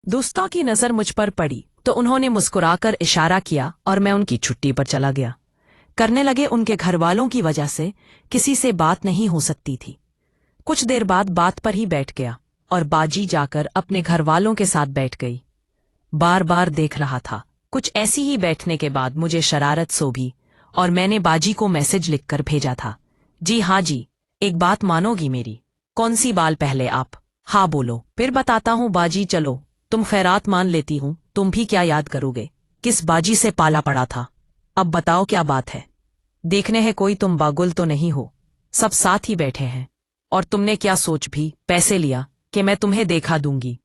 दोस्तों की नजर मुझ पर पड़ी तो उन्होंने मुस्कुराकर इशारा किया और मैं उनकी छुट्टी पर चला गया। करने लगे उनके घर वालों की वजह से किसी से बात नहीं हो सकती थी। कुछ देर बाद बात पर ही बैठ गया और बाजी जाकर अपने घर वालों के साथ बैठ गई। बार बार देख रहा था। कुछ ऐसी ही बैठने के बाद मुझे शरारत सोभी और मैंने बाजी को मैसेज लिखकर भेजा था। जी हाँ जी, एक बात मानोगी मेरी? कौन सी बाल पहले आप? हाँ बोलो, फिर बताता हूँ बाजी। चलो तुम खैरात मान लेती हूँ, तुम भी क्या याद करोगे? किस बाजी से पाला पड़ा था? अब बताओ क्या बात है? देखने है कोई तुम बागुल तो नहीं हो? सब साथ ही बैठे हैं और तुमने क्या सोच भी पैसे लिया कि मैं तुम्हें देखा दूंगी?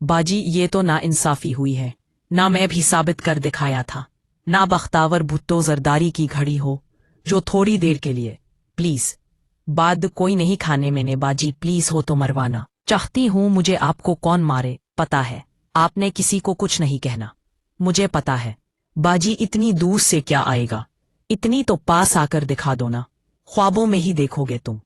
बाजी ये तो ना इंसाफी हुई है। ना मैं भी साबित कर दिखाया था। ना बख्तावर भुट्टो जरदारी की घड़ी हो जो थोड़ी देर के लिए। प्लीज बाद कोई नहीं खाने मैंने बाजी, प्लीज हो तो मरवाना चाहती हूँ मुझे। आपको कौन मारे पता है? आपने किसी को कुछ नहीं कहना, मुझे पता है। बाजी इतनी दूर से क्या आएगा? इतनी तो पास आकर दिखा दो ना। ख्वाबों में ही देखोगे तुम?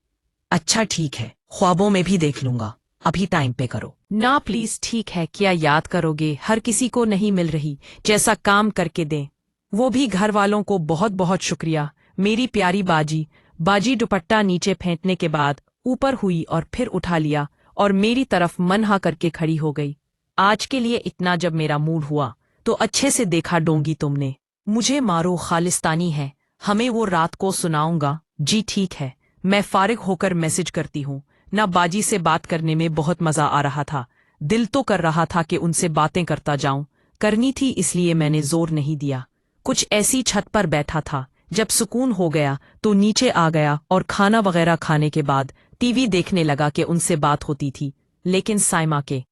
अच्छा ठीक है, ख्वाबों में भी देख लूंगा, अभी टाइम पे करो ना प्लीज। ठीक है, क्या याद करोगे? हर किसी को नहीं मिल रही जैसा काम करके दें, वो भी घर वालों को। बहुत बहुत शुक्रिया मेरी प्यारी बाजी। बाजी दुपट्टा नीचे फेंकने के बाद ऊपर हुई और फिर उठा लिया और मेरी तरफ मनहा करके खड़ी हो गई। आज के लिए इतना, जब मेरा मूड हुआ तो अच्छे से देखा डोंगी तुमने। मुझे मारो, खालिस्तानी है, हमें वो रात को सुनाऊंगा। जी ठीक है, मैं फारिग होकर मैसेज करती हूँ ना। बाजी से बात करने में बहुत मजा आ रहा था। दिल तो कर रहा था कि उनसे बातें करता जाऊं, करनी थी इसलिए मैंने जोर नहीं दिया। कुछ ऐसी छत पर बैठा था, जब सुकून हो गया तो नीचे आ गया और खाना वगैरह खाने के बाद टीवी देखने लगा कि उनसे बात होती थी। लेकिन साइमा के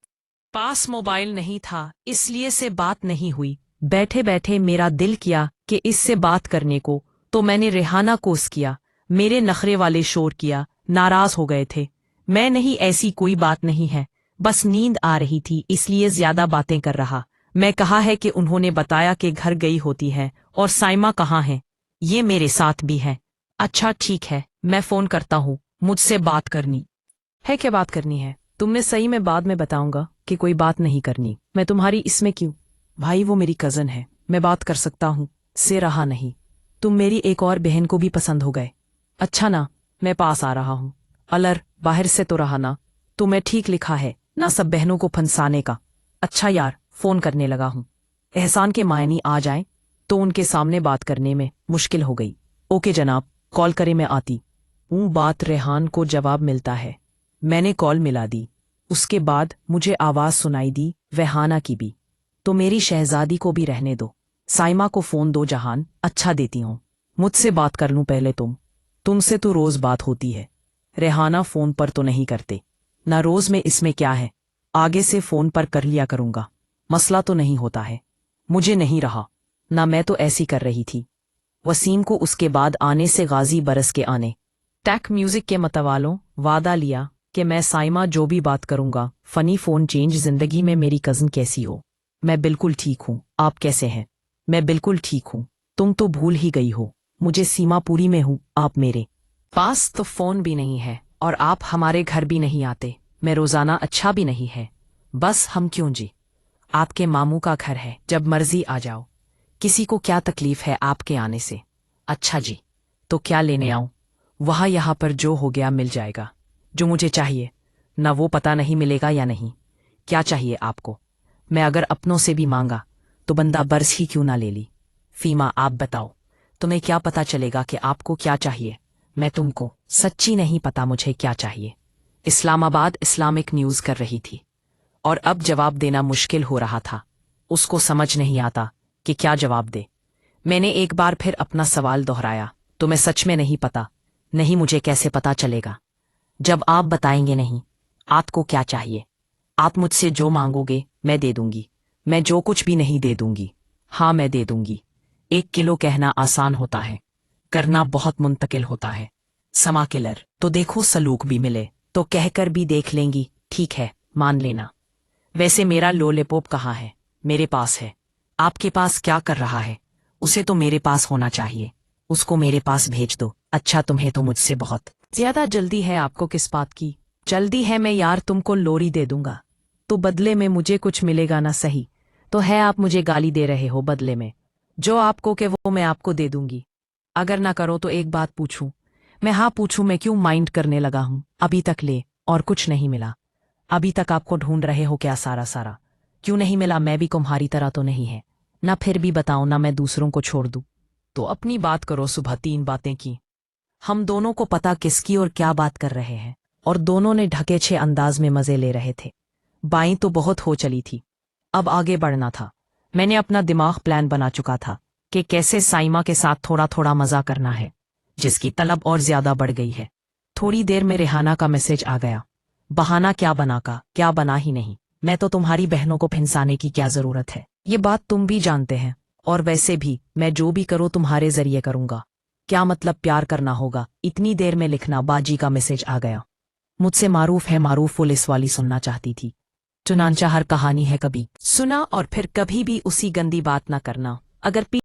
पास मोबाइल नहीं था, इसलिए से बात नहीं हुई। बैठे बैठे मेरा दिल किया कि इससे बात करने को, तो मैंने रेहाना को किया। मेरे नखरे वाले शोर किया, नाराज हो गए थे। मैं नहीं, ऐसी कोई बात नहीं है, बस नींद आ रही थी इसलिए ज्यादा बातें कर रहा। मैं कहा है कि उन्होंने बताया कि घर गई होती है। और साइमा कहाँ है? ये मेरे साथ भी है। अच्छा ठीक है, मैं फोन करता हूँ, मुझसे बात करनी है। क्या बात करनी है? तुमने सही में बाद में बताऊंगा कि कोई बात नहीं करनी। मैं तुम्हारी इसमें क्यों? भाई वो मेरी कजन है, मैं बात कर सकता हूँ, से रहा नहीं। तुम मेरी एक और बहन को भी पसंद हो गए। अच्छा ना, मैं पास आ रहा हूँ। अलर बाहर से तो रहा ना? तुम्हें ठीक लिखा है ना सब बहनों को फंसाने का। अच्छा यार, फोन करने लगा हूँ। एहसान के मायनी आ जाए तो उनके सामने बात करने में मुश्किल हो गई। ओके जनाब, कॉल करे मैं आती हूँ। बात रेहान को जवाब मिलता है। मैंने कॉल मिला दी। उसके बाद मुझे आवाज सुनाई दी रेहाना की भी। तो मेरी शहजादी को भी रहने दो। साइमा को फोन दो जहान, अच्छा देती हूँ। मुझसे बात कर लूं पहले तुमसे तो रोज बात होती है। रेहाना फोन पर तो नहीं करते ना रोज में, इसमें क्या है? आगे से फोन पर कर लिया करूंगा, मसला तो नहीं होता है। मुझे नहीं रहा ना, मैं तो ऐसी कर रही थी। वसीम को उसके बाद आने से गाजी बरस के आने। टैक म्यूजिक के मतवालों वादा लिया कि मैं साइमा जो भी बात करूंगा। Funny phone change. जिंदगी में मेरी कजन कैसी हो? मैं बिल्कुल ठीक हूँ, आप कैसे हैं? मैं बिल्कुल ठीक हूँ। तुम तो भूल ही गई हो, मुझे सीमापुरी में हूँ। आप मेरे पास तो फोन भी नहीं है और आप हमारे घर भी नहीं आते। मैं रोजाना अच्छा भी नहीं है। बस हम क्यों जी? आपके मामू का घर है, जब मर्जी आ जाओ। किसी को क्या तकलीफ है आपके आने से? अच्छा जी, तो क्या लेने आऊं? वहाँ यहाँ पर जो हो गया मिल जाएगा जो मुझे चाहिए ना। वो पता नहीं मिलेगा या नहीं। क्या चाहिए आपको? मैं अगर अपनों से भी मांगा तो बंदा बरस ही क्यों ना ले ली। फीमा आप बताओ, तुम्हें क्या पता चलेगा कि आपको क्या चाहिए? मैं तुमको सच्ची नहीं पता मुझे क्या चाहिए। इस्लामाबाद इस्लामिक न्यूज कर रही थी और अब जवाब देना मुश्किल हो रहा था। उसको समझ नहीं आता कि क्या जवाब दे। मैंने एक बार फिर अपना सवाल दोहराया, तुम्हें सच में नहीं पता? नहीं, मुझे कैसे पता चलेगा जब आप बताएंगे नहीं? आपको क्या चाहिए? आप मुझसे जो मांगोगे मैं दे दूंगी। मैं जो कुछ भी नहीं दे दूंगी। हाँ मैं दे दूंगी। 1 किलो कहना आसान होता है, करना बहुत मुंतकिल होता है। समा किलर तो देखो, सलूक भी मिले तो कहकर भी देख लेंगी। ठीक है, मान लेना। वैसे मेरा लोलीपॉप कहाँ है? मेरे पास है। आपके पास क्या कर रहा है? उसे तो मेरे पास होना चाहिए, उसको मेरे पास भेज दो। अच्छा, तुम्हें तो मुझसे बहुत ज्यादा जल्दी है। आपको किस बात की जल्दी है? मैं यार तुमको लोरी दे दूंगा। तो बदले में मुझे कुछ मिलेगा ना। सही तो है, आप मुझे गाली दे रहे हो बदले में। जो आपको के वो मैं आपको दे दूंगी। अगर ना करो तो एक बात पूछूं? मैं हाँ पूछूं? मैं क्यों माइंड करने लगा हूं? अभी तक ले और कुछ नहीं मिला। अभी तक आपको ढूंढ रहे हो क्या सारा सारा? क्यों नहीं मिला? मैं भी तुम्हारी तरह तो नहीं है ना। फिर भी बताओ ना, मैं दूसरों को छोड़ दूं तो अपनी बात करो। सुबह 3 बातें की, हम दोनों को पता किसकी और क्या बात कर रहे हैं, और दोनों ने ढके छे अंदाज में मजे ले रहे थे। बाई तो बहुत हो चली थी, अब आगे बढ़ना था। मैंने अपना दिमाग प्लान बना चुका था कि कैसे साइमा के साथ थोड़ा थोड़ा मजा करना है, जिसकी तलब और ज्यादा बढ़ गई है। थोड़ी देर में रेहाना का मैसेज आ गया। बहाना क्या बना का, क्या बना ही नहीं। मैं तो तुम्हारी बहनों को फिंसाने की क्या जरूरत है, ये बात तुम भी जानते हैं। और वैसे भी मैं जो भी करूँ तुम्हारे जरिए करूंगा। क्या मतलब प्यार करना होगा? इतनी देर में लिखना बाजी का मैसेज आ गया। मुझसे मारूफ है, मारूफ पुलिस वाली सुनना चाहती थी। चुनांचा हर कहानी है, कभी सुना और फिर कभी भी उसी गंदी बात ना करना। अगर